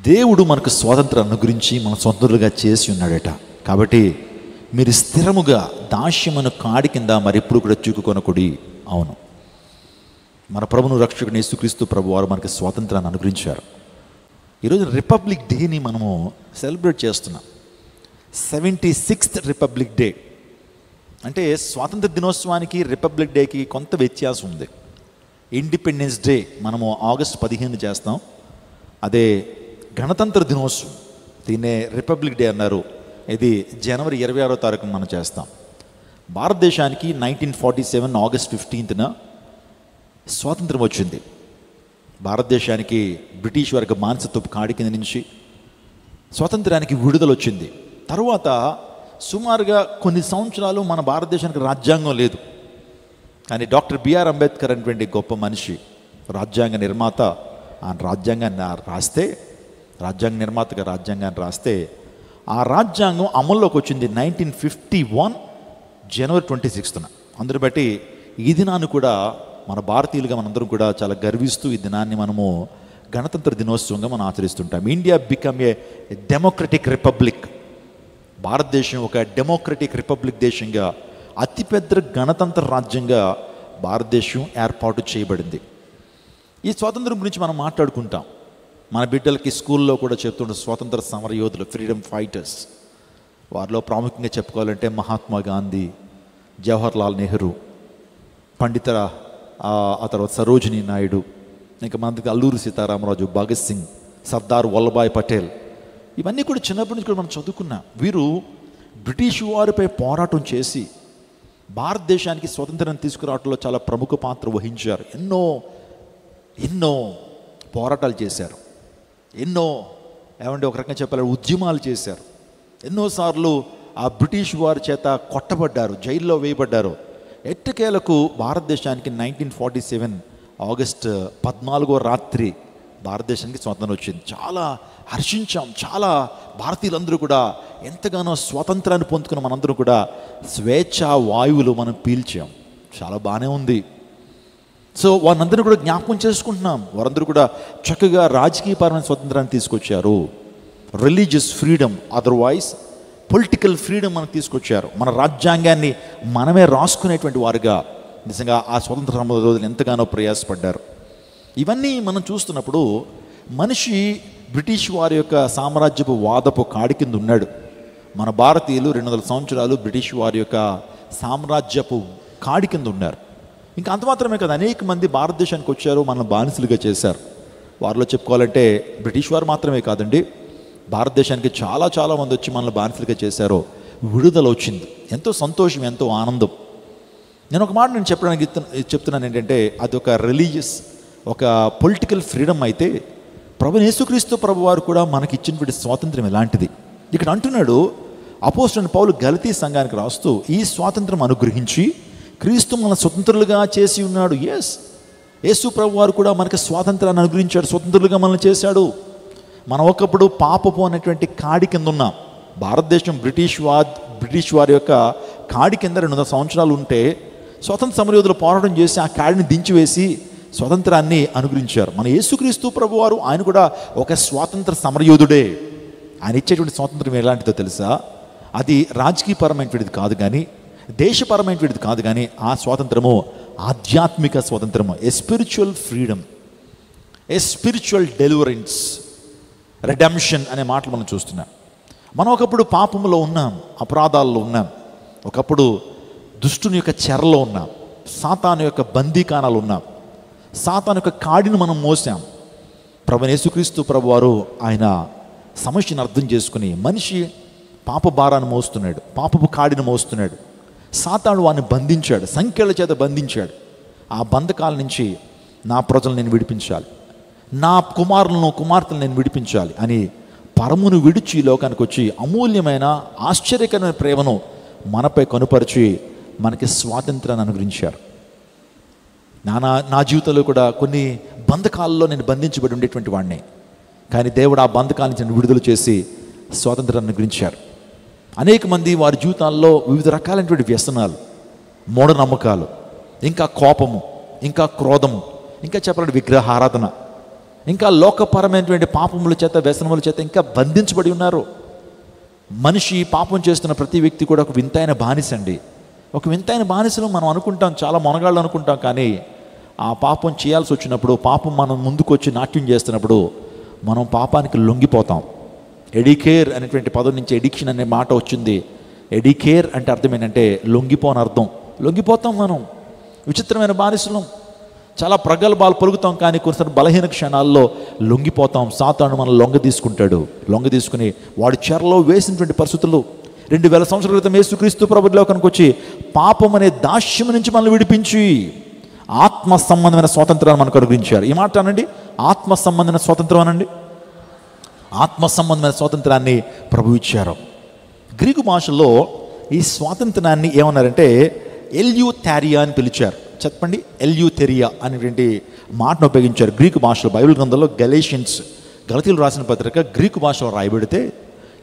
దేవుడు మనకు స్వాతంత్రాన్ని గురించి మన సొంతలుగా చేసి ఉన్నాడట. కాబట్టి మీరు స్థిరముగా దాస్యమును కాడి కింద మరెప్పుడు కూడా చిక్కుకొనకుడి. అవును, మన ప్రభును రక్షకుని యేసుక్రీస్తు ప్రభు వారు మనకి స్వాతంత్రాన్ని అనుగ్రహించారు. ఈరోజు రిపబ్లిక్ డేని మనము సెలబ్రేట్ చేస్తున్నాం. 76th republic day. అంటే స్వాతంత్ర దినోత్సవానికి రిపబ్లిక్ డేకి కొంత వ్యత్యాసం ఉంది. ఇండిపెండెన్స్ డే మనము ఆగస్టు 15 చేస్తాం. అదే గణతంత్ర దినోత్సవం, దీన్నే రిపబ్లిక్ డే అన్నారు. ఇది జనవరి 26వ తారీఖున మనం చేస్తాం. భారతదేశానికి 1947 ఆగస్ట్ 15న స్వాతంత్రం వచ్చింది. భారతదేశానికి బ్రిటిష్ వర్గ బానిసత్వపు కాడి కింద నుంచి స్వాతంత్రానికి విడుదల వచ్చింది. తర్వాత సుమారుగా కొన్ని సంవత్సరాలు మన భారతదేశానికి రాజ్యాంగం లేదు. కానీ డాక్టర్ బిఆర్ అంబేద్కర్ అనేటువంటి గొప్ప మనిషి, రాజ్యాంగ నిర్మాత, ఆ రాజ్యాంగ నిర్మాతగా రాజ్యాంగాన్ని రాస్తే ఆ రాజ్యాంగం అమల్లోకి వచ్చింది 1951 జనవరి 26న. అందుని బట్టి ఈ దినాన్ని కూడా మన భారతీయులుగా మనందరం కూడా చాలా గర్విస్తూ ఈ దినాన్ని మనము గణతంత్ర దినోత్సవంగా మనం ఆచరిస్తుంటాం. India become a democratic republic. భారతదేశం ఒక డెమోక్రటిక్ రిపబ్లిక్ దేశంగా, అతిపెద్ద గణతంత్ర రాజ్యంగా భారతదేశం ఏర్పాటు చేయబడింది. ఈ స్వాతంత్రం గురించి మనం మాట్లాడుకుంటాం. మన బిడ్డలకి స్కూల్లో కూడా చెప్తుండే స్వాతంత్ర సమర యోధులు, ఫ్రీడమ్ ఫైటర్స్. వారిలో ప్రాముఖ్యంగా చెప్పుకోవాలంటే మహాత్మా గాంధీ, జవహర్లాల్ నెహ్రూ, పండిత ఆ తర్వాత సరోజినీ నాయుడు, ఇంకా మనకి అల్లూరి సీతారామరాజు, భగత్ సింగ్, సర్దార్ వల్లభాయ్ పటేల్. ఇవన్నీ కూడా చిన్నప్పటి నుంచి కూడా మనం చదువుకున్నాం. వీరు బ్రిటిష్ వారిపై పోరాటం చేసి భారతదేశానికి స్వతంత్రం తీసుకురావడంలో చాలా ప్రముఖ పాత్ర వహించారు. ఎన్నో పోరాటాలు చేశారు. ఒక రకంగా చెప్పాలంటే ఉద్యమాలు చేశారు. ఎన్నోసార్లు ఆ బ్రిటిష్ వారి చేత కొట్టబడ్డారు, జైల్లో వేయబడ్డారు. ఎట్టకేలకు భారతదేశానికి 1947 ఆగస్టు 14వ రాత్రి భారతదేశానికి స్వాతంత్రం వచ్చింది. చాలా హర్షించాం. చాలా భారతీయులందరూ కూడా ఎంతగానో స్వాతంత్రాన్ని పొందుకున్న మనందరూ కూడా స్వేచ్ఛా వాయువులు మనం పీల్చాం. చాలా బాగానే ఉంది. సో వారందరూ కూడా జ్ఞాపకం చేసుకుంటున్నాం. వారందరూ కూడా చక్కగా రాజకీయపరమైన స్వతంత్రాన్ని తీసుకొచ్చారు. Religious freedom, otherwise political freedom మనకు తీసుకొచ్చారు. మన రాజ్యాంగాన్ని మనమే రాసుకునేటువంటి వారుగా నిజంగా ఆ స్వతంత్ర సమర రోజులు ఎంతగానో ప్రయాసపడ్డారు. ఇవన్నీ మనం చూస్తున్నప్పుడు మనిషి బ్రిటిష్ వారి యొక్క సామ్రాజ్యపు వాదపు కాడి కింద ఉన్నాడు. మన భారతీయులు 200 సంవత్సరాలు బ్రిటిష్ వారి యొక్క సామ్రాజ్యపు కాడి కింద ఉన్నారు. ఇంకా అంత మాత్రమే కదా, అనేక మంది భారతదేశానికి వచ్చారు, మనల్ని బానిసలుగా చేశారు. వారిలో చెప్పుకోవాలంటే బ్రిటిష్ వారు మాత్రమే కాదండి, భారతదేశానికి చాలా మంది వచ్చి మనల్ని బానిసలుగా చేశారు. విడుదల వచ్చింది. ఎంతో సంతోషం, ఎంతో ఆనందం. నేను ఒక మాట చెప్పడానికి చెప్తున్నాను ఏంటంటే, అది ఒక రిలీజియస్, ఒక పొలిటికల్ ఫ్రీడమ్ అయితే ప్రభువైన యేసుక్రీస్తు ప్రభు వారు కూడా మనకి ఇచ్చినటువంటి స్వాతంత్రం ఎలాంటిది. ఇక్కడ అంటున్నాడు అపోస్తలుడైన పౌలు గలతీ సంఘానికి రాస్తూ, ఈ స్వాతంత్రం అనుగ్రహించి క్రీస్తు మన స్వతంత్రులుగా చేసి ఉన్నాడు. యేసు ప్రభు వారు కూడా మనకి స్వాతంత్రాన్ని అనుగ్రహించాడు, స్వతంత్రులుగా మనల్ని చేశాడు. మనం ఒకప్పుడు పాపపు అనేటువంటి కాడి కింద ఉన్నాం. భారతదేశం బ్రిటిష్ వారి యొక్క కాడి కింద 200 సంవత్సరాలు ఉంటే స్వతంత్ర సమరయోధులు పోరాటం చేసి ఆ కాడిని దించివేసి స్వతంత్రాన్ని అనుగ్రహించారు. మన యేసుక్రీస్తు ప్రభు వారు, ఆయన కూడా ఒక స్వాతంత్ర సమరయోధుడే. ఆయన ఇచ్చేటువంటి స్వాతంత్రం ఎలాంటిదో తెలుసా? అది రాజకీయపరమైనటువంటిది కాదు, కానీ దేశపరమైనటువంటిది కాదు, కానీ ఆ స్వాతంత్రము ఆధ్యాత్మిక స్వాతంత్రము, a spiritual freedom, a spiritual deliverance, redemption అనే మాటలు మనం చూస్తున్నాం. మనం ఒకప్పుడు పాపంలో ఉన్నాం, అపరాధాల్లో ఉన్నాం, ఒకప్పుడు దుష్టుని యొక్క చెరలో ఉన్నాం, సాతాను యొక్క బందీకానాలు ఉన్నాం, సాతాను యొక్క కాడిని మనం మోసాం. ప్రభువైన యేసుక్రీస్తు ప్రభు వారు ఆయన సమస్యను అర్థం చేసుకుని, మనిషి పాప భారాన్ని మోస్తున్నాడు, పాపపు కాడిని మోస్తున్నాడు, సాతాను వాడిని బంధించాడు, సంఖ్యల చేత బంధించాడు. ఆ బంధకాల నుంచి నా ప్రజలను నేను విడిపించాలి, నా కుమార్తెలను నేను విడిపించాలి అని పరమును విడిచి లోకానికి వచ్చి అమూల్యమైన ఆశ్చర్యకరమైన ప్రేమను మనపై కనుపరిచి మనకి స్వాతంత్రాన్ని అనుగ్రహించారు. నా జీవితంలో కూడా కొన్ని బంధకాలలో నేను బంధించబడి ఉండేటువంటి వాడిని, కానీ దేవుడు ఆ బంధకాల నుంచి విడుదల చేసి స్వాతంత్రాన్ని అనుగ్రహించారు. అనేక మంది వారి జీవితాల్లో వివిధ రకాలైనటువంటి వ్యసనాలు, మూఢనమ్మకాలు, ఇంకా కోపము, ఇంకా క్రోధము, ఇంకా చెప్పాలంటే విగ్రహారాధన, ఇంకా లోకపరమైనటువంటి పాపముల చేత, వ్యసనముల చేత ఇంకా బంధించబడి ఉన్నారు. మనిషి పాపం చేస్తున్న ప్రతి వ్యక్తి కూడా ఒక వింతైన బానిస అండి. ఒక వింతైన బానిసలు మనం అనుకుంటాం, చాలా మొనగాళ్ళు అనుకుంటాం. కానీ ఆ పాపం చేయాల్సి వచ్చినప్పుడు, పాపం మనం ముందుకు వచ్చి నాట్యం చేస్తున్నప్పుడు మనం పాపానికి లొంగిపోతాం. ఎడికేర్ అనేటువంటి పదం నుంచి ఎడిక్షన్ అనే మాట వచ్చింది. ఎడికేర్ అంటే అర్థం ఏంటంటే లొంగిపోని అర్థం. లొంగిపోతాం మనం, విచిత్రమైన బానిసలం. చాలా ప్రగల్భాలు పలుకుతాం, కానీ కొన్నిసార్లు బలహీన క్షణాల్లో లొంగిపోతాం. సాతాను మనం లొంగ తీసుకుని వాడి చెరలో వేసినటువంటి పరిస్థితులు. 2000 సంవత్సరాల క్రితం యేసుక్రీస్తు ప్రభువు లోకానికి వచ్చి పాపం అనే దాస్యం నుంచి మనల్ని విడిపించి ఆత్మ సంబంధమైన స్వాతంత్రాన్ని మనకు అనుగ్రహించారు. ఈ మాట అనండి, ఆత్మ సంబంధమైన స్వాతంత్రం అనండి. ఆత్మ సంబంధమైన స్వాతంత్రాన్ని ప్రభు ఇచ్చారు. గ్రీకు భాషలో ఈ స్వాతంత్రాన్ని ఏమన్నారంటే ఎల్యూథెరియా అని పిలిచారు. చెప్పండి, ఎల్యూథెరియా అనేటువంటి మాటను ఉపయోగించారు గ్రీకు భాషలో. బైబిల్ గ్రంథంలో గలతీయులు రాసిన పత్రిక గ్రీకు భాషలో రాయబడితే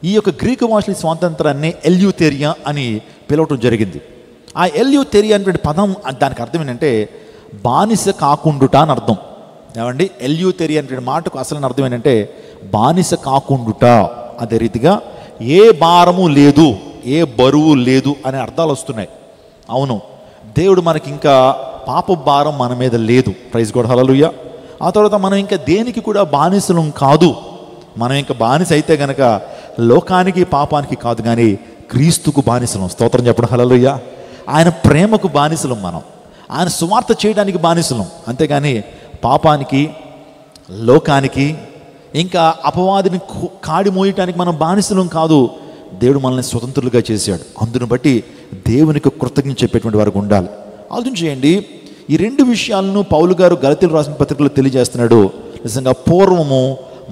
ఈ యొక్క గ్రీకు భాషల స్వాతంత్రాన్ని ఎల్యూథెరియా అని పిలవటం జరిగింది. ఆ ఎల్యూథెరియా అనేటువంటి పదం, దానికి అర్థం ఏంటంటే బానిస కాకుండుట అని అర్థం. ఏమండి, ఎల్యూథెరియా అనేటువంటి మాటకు అసలు అర్థం ఏంటంటే బానిస కాకుండుట. అదే రీతిగా ఏ భారము లేదు, ఏ బరువు లేదు అనే అర్థాలు వస్తున్నాయి. అవును, దేవుడు మనకి ఇంకా పాప భారం మన మీద లేదు. ప్రైజ్ గాడ్, హల్లెలూయా. ఆ తర్వాత మనం ఇంకా దేనికి కూడా బానిసలం కాదు. మనం ఇంకా బానిస అయితే గనక లోకానికి, పాపానికి కాదు, కానీ క్రీస్తుకు బానిసలం. స్తోత్రం చెప్పడం, హల్లెలూయా. ఆయన ప్రేమకు బానిసలం మనం, ఆయన సువార్త చేయడానికి బానిసలం. అంతేగాని పాపానికి, లోకానికి, ఇంకా అపవాదిని కాడి మోయటానికి మనం బానిసలం కాదు. దేవుడు మనల్ని స్వతంత్రులుగా చేశాడు. అందును బట్టి దేవునికి కృతజ్ఞత చెప్పేటువంటి వారికి ఉండాలి. ఆలోచన చేయండి, ఈ 2 విషయాలను పౌలు గారు గలతీయులు రాసిన పత్రికలో తెలియజేస్తున్నాడు. నిజంగా పూర్వము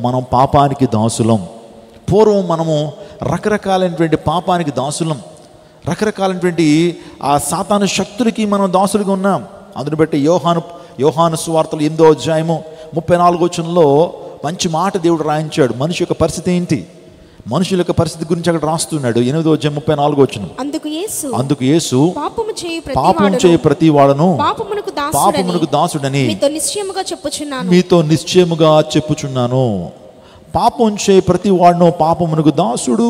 మనం పాపానికి దాసులం. పూర్వం మనము రకరకాలైనటువంటి పాపానికి దాసులం, రకరకాలైనటువంటి ఆ సాతాను శక్తులకి మనం దాసులుగా ఉన్నాం. అందుని బట్టి యోహాను సువార్తలు 8వ అధ్యాయము 34వ వచనంలో మంచి మాట దేవుడు రాయించాడు. మనిషి యొక్క పరిస్థితి ఏంటి, మనుషుల యొక్క పరిస్థితి గురించి అక్కడ రాస్తున్నాడు. 8వ అధ్యాయం 34వ వచనం. అందుకు యేసు పాపం చేయ ప్రతి వాడును పాపమునకు దాసుడని మీతో నిశ్చయముగా చెప్పుచున్నాను. పాపం చేయ ప్రతి వాడును పాపమునకు దాసుడు.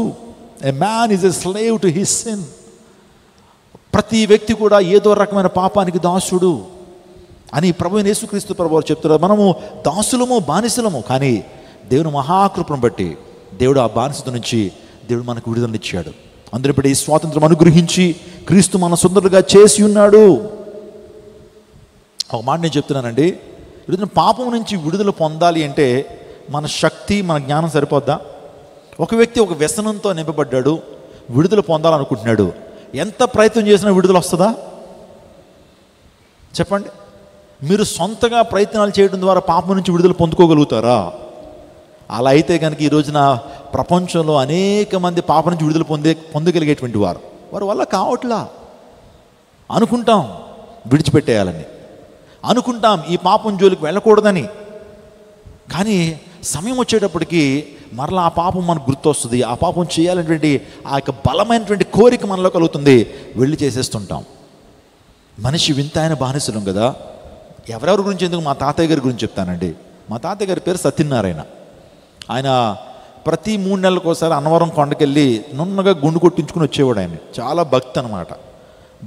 A man is a slave to his sin. ప్రతి వ్యక్తి కూడా ఏదో రకమైన పాపానికి దాసుడు అని ప్రభువైన యేసుక్రీస్తు ప్రభువు చెప్తున్నారు. మనము దాసులము, బానిసలము. కానీ దేవుని మహాకృపను బట్టి దేవుడు ఆ బానిసత నుంచి దేవుడు మనకు విడుదలనిచ్చాడు. అందుని బట్టి ఈ స్వాతంత్రం అనుగ్రహించి క్రీస్తు మన సొంతలుగా చేసి ఉన్నాడు. ఒక మాట నేను చెప్తున్నానండి, పాపం నుంచి విడుదల పొందాలి అంటే మన శక్తి, మన జ్ఞానం సరిపోద్దా? ఒక వ్యక్తి ఒక వ్యసనంతో నింపబడ్డాడు, విడుదల పొందాలనుకుంటున్నాడు. ఎంత ప్రయత్నం చేసినా విడుదల వస్తుందా? చెప్పండి. మీరు సొంతగా ప్రయత్నాలు చేయడం ద్వారా పాపం నుంచి విడుదల పొందుకోగలుగుతారా? అలా అయితే కనుక ఈ రోజున ప్రపంచంలో అనేక మంది పాపం నుంచి విడుదల పొందగలిగేటువంటి వారి వల్ల కావట్లా. అనుకుంటాం విడిచిపెట్టేయాలని, అనుకుంటాం ఈ పాపం జోలికి వెళ్ళకూడదని. కానీ సమయం వచ్చేటప్పటికి మరలా ఆ పాపం మనకు గుర్తొస్తుంది. ఆ పాపం చేయాలనేటువంటి ఆ యొక్క బలమైనటువంటి కోరిక మనలో కలుగుతుంది, వెళ్ళి చేసేస్తుంటాం. మనిషి వింతైన బానిసలం కదా. ఎవరెవరి గురించి ఎందుకు, మా తాతయ్య గారి గురించి చెప్తానండి. మా తాతయ్య గారి పేరు సత్యనారాయణ. ఆయన ప్రతి 3 నెలలకు ఒకసారి అన్నవరం కొండకెళ్ళి నున్నగా గుండు కొట్టించుకుని వచ్చేవాడు. ఆయన చాలా భక్తి అనమాట.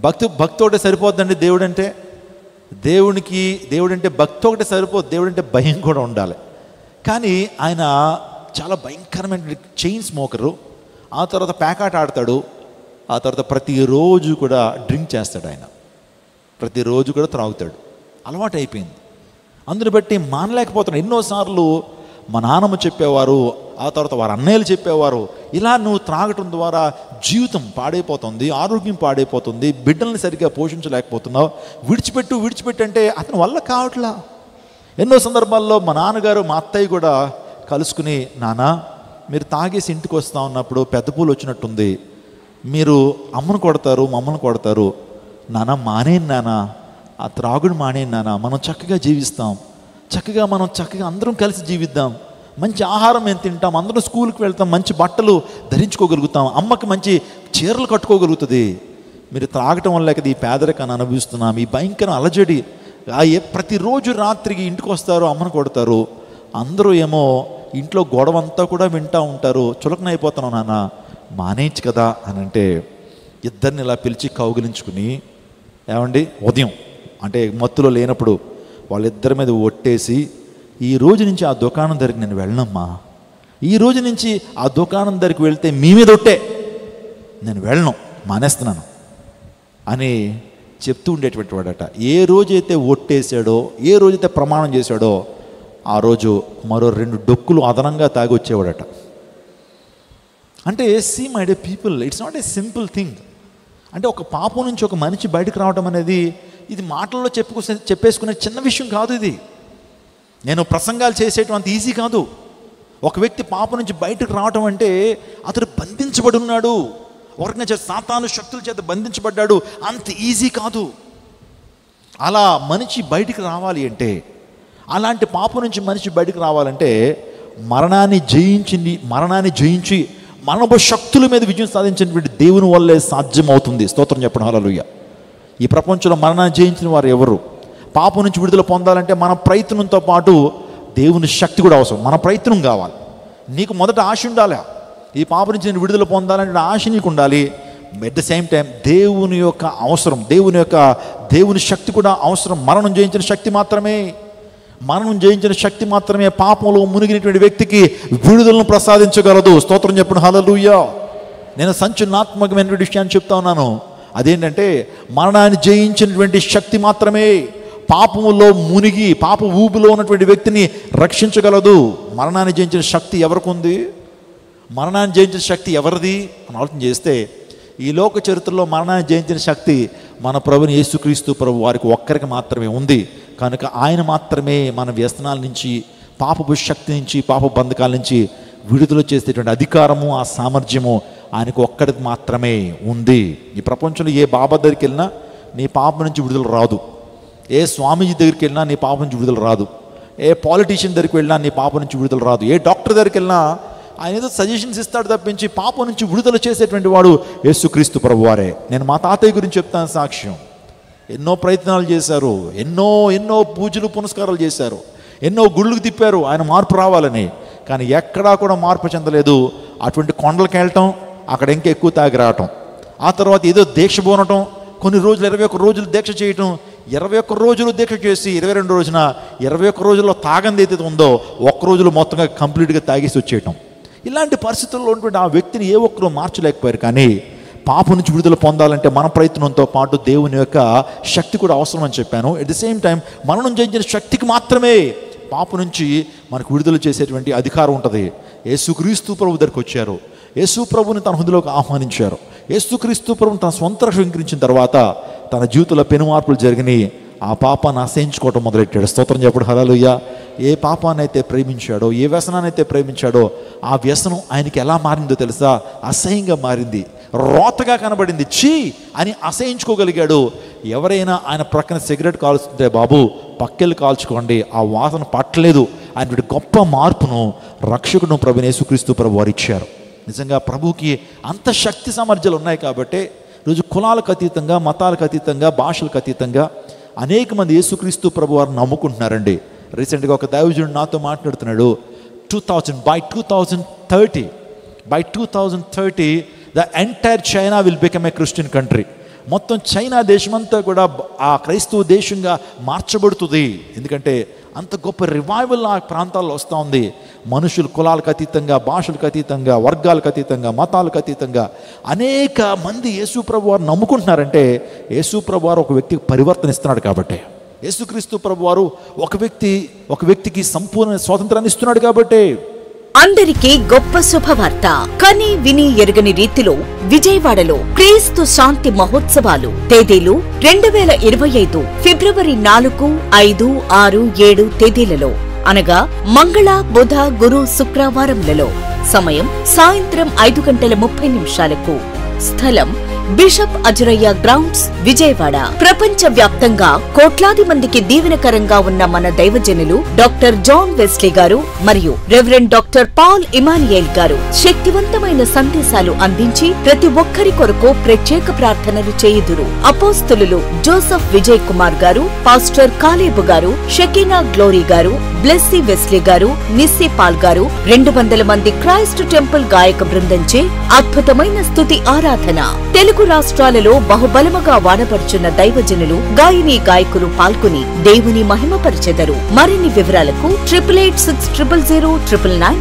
భక్తి ఒకటే సరిపోద్దండి. దేవుడంటే భక్తి ఒకటే సరిపోదు, దేవుడంటే భయం కూడా ఉండాలి. కానీ ఆయన చాలా భయంకరమైన చైన్ స్మోకరు. ఆ తర్వాత ప్యాకాట్ ఆడతాడు. ఆ తర్వాత ప్రతిరోజు కూడా డ్రింక్ చేస్తాడు. ఆయన ప్రతిరోజు కూడా త్రాగుతాడు. అలవాటు అయిపోయింది. అందుని బట్టి మానలేకపోతున్నాడు. ఎన్నోసార్లు మా నాన్నమ్మ చెప్పేవారు, ఆ తర్వాత వారి అన్నయ్యలు చెప్పేవారు, ఇలా నువ్వు త్రాగటం ద్వారా జీవితం పాడైపోతుంది, ఆరోగ్యం పాడైపోతుంది, బిడ్డల్ని సరిగ్గా పోషించలేకపోతున్నావు, విడిచిపెట్టు అంటే అతని వల్ల కావట్లా. ఎన్నో సందర్భాల్లో మా నాన్నగారు, మా అత్తయ్య కూడా కలుసుకుని, నాన్న మీరు తాగేసి ఇంటికి వస్తూ ఉన్నప్పుడు పెద్ద పూలు వచ్చినట్టుంది, మీరు అమ్మను కొడతారు, మమ్మల్ని కొడతారు, నాన్న మానేయండి నాన్న, ఆ త్రాగుడు మానేయండి నాన్న, మనం చక్కగా జీవిస్తాం, చక్కగా అందరం కలిసి జీవిద్దాం, మంచి ఆహారం మేము తింటాం, అందరం స్కూల్కి వెళ్తాం, మంచి బట్టలు ధరించుకోగలుగుతాం, అమ్మకి మంచి చీరలు కట్టుకోగలుగుతుంది. మీరు త్రాగటం వల్ల కదా ఈ పేదరికాన్ని అనుభవిస్తున్నాం, ఈ భయంకర అలజడి. ప్రతిరోజు రాత్రికి ఇంటికి వస్తారు, అమ్మను కొడతారు, అందరూ ఏమో ఇంట్లో గొడవ అంతా కూడా వింటూ ఉంటారు. చులకన అయిపోతున్నావు నాన్న, మానేయచ్చు కదా అని అంటే ఇద్దరిని ఇలా పిలిచి కౌగిలించుకుని, ఏమండి ఉదయం అంటే మత్తులో లేనప్పుడు వాళ్ళిద్దరి మీద ఒట్టేసి, ఈ రోజు నుంచి ఆ దుకాణం దగ్గరికి నేను వెళ్ళనమ్మా, ఈ రోజు నుంచి ఆ దుకాణం దగ్గరికి వెళ్తే మీ మీద ఒట్టే, నేను వెళ్ళను, మానేస్తున్నాను అని చెప్తూ ఉండేటువంటి వాడట. ఏ రోజైతే ఒట్టేసాడో, ఏ రోజైతే ప్రమాణం చేశాడో, ఆ రోజు మరో 2 డొక్కులు అదనంగా తాగి వచ్చేవాడట. అంటే see my dear people, it's not a simple thing. అంటే ఒక పాపం నుంచి ఒక మనిషి బయటకు రావడం అనేది ఇది మాటల్లో చెప్పేసుకునే చిన్న విషయం కాదు. ఇది నేను ప్రసంగాలు చేసేటువంటి ఈజీ కాదు. ఒక వ్యక్తి పాపం నుంచి బయటకు రావడం అంటే అతడు బంధించబడి ఉన్నాడు, ఒకరిని సాతాను శక్తుల చేత బంధించబడ్డాడు, అంత ఈజీ కాదు. అలా మనిషి బయటికి రావాలి అంటే, అలాంటి పాపం నుంచి మనిషి బయటకు రావాలంటే మరణాన్ని జయించి మరణపు శక్తుల మీద విజయం సాధించినటువంటి దేవుని వల్లే సాధ్యమవుతుంది. స్తోత్రం చెప్పడం హల్లెలూయా. ఈ ప్రపంచంలో మరణాన్ని జయించిన వారు ఎవరు? పాపం నుంచి విడుదల పొందాలంటే మన ప్రయత్నంతో పాటు దేవుని శక్తి కూడా అవసరం. మన ప్రయత్నం కావాలి. నీకు మొదట ఆశ ఉండాలి, ఈ పాపం నుంచి నేను విడుదల పొందాలంటే ఆశ నీకు ఉండాలి. ఎట్ ద సేమ్ టైం దేవుని యొక్క అవసరం, దేవుని శక్తి కూడా అవసరం. మరణం జయించిన శక్తి మాత్రమే పాపంలో మునిగినటువంటి వ్యక్తికి విడుదలను ప్రసాదించగలదు. స్తోత్రం చెప్పండి హల్లెలూయా. నేను సంచలనాత్మకమైనటువంటి విషయాన్ని చెప్తా ఉన్నాను. అదేంటంటే మరణాన్ని జయించినటువంటి శక్తి మాత్రమే పాపములో మునిగి పాప ఊబిలో ఉన్నటువంటి వ్యక్తిని రక్షించగలదు. మరణాన్ని జయించిన శక్తి ఎవరికి ఉంది? మరణాన్ని జయించిన శక్తి ఎవరిది అని ఆలోచన చేస్తే, ఈ లోక చరిత్రలో మరణాన్ని జయించిన శక్తి మన ప్రభుని యేసుక్రీస్తు ప్రభు వారికి ఒక్కరికి మాత్రమే ఉంది. కనుక ఆయన మాత్రమే మన వ్యసనాల నుంచి, పాపపు శక్తి నుంచి, పాప బంధకాల నుంచి విడుదల చేసేటువంటి అధికారము, ఆ సామర్థ్యము ఆయనకు ఒక్కడికి మాత్రమే ఉంది. ఈ ప్రపంచంలో ఏ బాబా దగ్గరికి వెళ్ళినా నీ పాపం నుంచి విడుదల రాదు. ఏ స్వామీజీ దగ్గరికి వెళ్ళినా నీ పాపం నుంచి విడుదల రాదు. ఏ పాలిటీషియన్ దగ్గరికి వెళ్ళినా నీ పాపం నుంచి విడుదల రాదు. ఏ డాక్టర్ దగ్గరికి వెళ్ళినా ఆయన ఏదో సజెషన్స్ ఇస్తాడు తప్పించి పాపం నుంచి విడుదల చేసేటువంటి వాడు యేసుక్రీస్తు ప్రభువారే. నేను మా తాతయ్య గురించి చెప్తాను సాక్ష్యం. ఎన్నో ప్రయత్నాలు చేశారు, ఎన్నో పూజలు పునస్కారాలు చేశారు, ఎన్నో గుళ్ళకు తిప్పారు ఆయన మార్పు రావాలని. కానీ ఎక్కడా కూడా మార్పు చెందలేదు. అటువంటి కొండలకు వెళ్ళటం, అక్కడ ఇంకా ఎక్కువ తాగి రావటం, ఆ తర్వాత ఏదో దీక్ష పోనటం, కొన్ని రోజులు 21 రోజులు దీక్ష చేయటం, 21 రోజులు దీక్ష చేసి 22 రోజున 21 రోజుల్లో తాగంది ఏదైతే ఉందో ఒక్క రోజులో మొత్తంగా కంప్లీట్గా తాగేసి వచ్చేయటం. ఇలాంటి పరిస్థితుల్లో ఉన్నటువంటి ఆ వ్యక్తిని ఏ ఒక్కరూ మార్చలేకపోయారు. కానీ పాపం నుంచి విడుదల పొందాలంటే మన ప్రయత్నంతో పాటు దేవుని యొక్క శక్తి కూడా అవసరం అని చెప్పాను. ఎట్ ది సేమ్ టైం మరణం జయించిన శక్తికి మాత్రమే పాపం నుంచి మనకు విడుదల చేసేటువంటి అధికారం ఉంటుంది. యేసుక్రీస్తు ప్రభు దగ్గరికి వచ్చారు, యేసు ప్రభుని తన హృదయంలోకి ఆహ్వానించారు. యేసుక్రీస్తు ప్రభుని తన సొంత స్వీకరించిన తర్వాత తన జీవితంలో పెను మార్పులు జరిగినాయి. ఆ పాపాన్ని అసహించుకోవటం మొదలెట్టాడు. స్తోత్రం చెప్పడు హల్లెలూయా. ఏ పాపాన్ని అయితే ప్రేమించాడో, ఏ వ్యసనాన్ని అయితే ప్రేమించాడో, ఆ వ్యసనం ఆయనకి ఎలా మారిందో తెలుసా? అసహ్యంగా మారింది, రోతగా కనబడింది. చీ అని అసహించుకోగలిగాడు. ఎవరైనా ఆయన ప్రక్కన సిగరెట్ కాల్చుంటే, బాబు పక్కెళ్ళి కాల్చుకోండి, ఆ వాసన పట్టలేదు ఆయన గొప్ప మార్పును రక్షకుడు ప్రభువైన యేసుక్రీస్తు ప్రభు వారు ఇచ్చారు. నిజంగా ప్రభువుకి అంత శక్తి సామర్థ్యాలు ఉన్నాయి కాబట్టి రోజు కులాలకు అతీతంగా, మతాలకు అతీతంగా, భాషలకు అతీతంగా అనేక మంది యేసుక్రీస్తు ప్రభు వారిని నమ్ముకుంటున్నారండి. రీసెంట్గా ఒక దైవజనుడు నాతో మాట్లాడుతున్నాడు. By 2030 the entire China will become a Christian country. మొత్తం చైనా దేశమంతా కూడా ఆ క్రైస్తవ దేశంగా మార్చబడుతుంది. ఎందుకంటే అంత గొప్ప రివైవల్ ఆ ప్రాంతాల్లో వస్తూ ఉంది. మనుషులు కులాలకు అతీతంగా, భాషలకు అతీతంగా, వర్గాలకు అతీతంగా, మతాలకు అతీతంగా అనేక మంది యేసు ప్రభు వారు నమ్ముకుంటున్నారంటే యేసు ప్రభు వారు ఒక వ్యక్తికి పరివర్తన ఇస్తున్నాడు కాబట్టి, యేసుక్రీస్తు ప్రభు వారు ఒక వ్యక్తికి సంపూర్ణ స్వాతంత్రాన్ని ఇస్తున్నాడు కాబట్టి. అందరికీ గొప్ప శుభవార్త. కని విని ఎరగని రీతిలో విజయవాడలో క్రీస్తు శాంతి మహోత్సవాలు. తేదీలు 2025 ఫిబ్రవరి 4, 5, 6, 7 తేదీలలో, అనగా మంగళ, బుధ, గురు, శుక్రవారములలో. సమయం సాయంత్రం 5:30 నిమిషాలకు. స్థలం బిషప్ అజరయ్య గ్రౌండ్స్, విజయవాడ. ప్రపంచ వ్యాప్తంగా కోట్లాది మందికి దీవెనకరంగా ఉన్న మన దైవజనులు డాక్టర్ జాన్ వెస్లీ గారు మరియు రెవరెండ్ డాక్టర్ పాల్ ఇమానియేల్ గారు శక్తివంతమైన సందేశాలు అందించి ప్రతి ఒక్కరి కొరకు ప్రత్యేక ప్రార్థనలు చేయుదురు. అపోస్తలులు జోసెఫ్ విజయ్ కుమార్ గారు, పాస్టర్ కాలేబు గారు, షకీనా గ్లోరీ గారు, బ్లెస్సీ వెస్లీ గారు, నిస్సీ పాల్ గారు, 200 మంది క్రైస్ట్ టెంపుల్ గాయక బృందంచే అద్భుతమైన స్తుతి ఆరాధన. తెలుగు రాష్ట్రాలలో బహుబలముగా వాడబడుచున్న దైవజనులు, గాయని గాయకులు పాల్గొని దేవుని మహిమపరిచెదరు. మరిన్ని వివరాలకు 88860009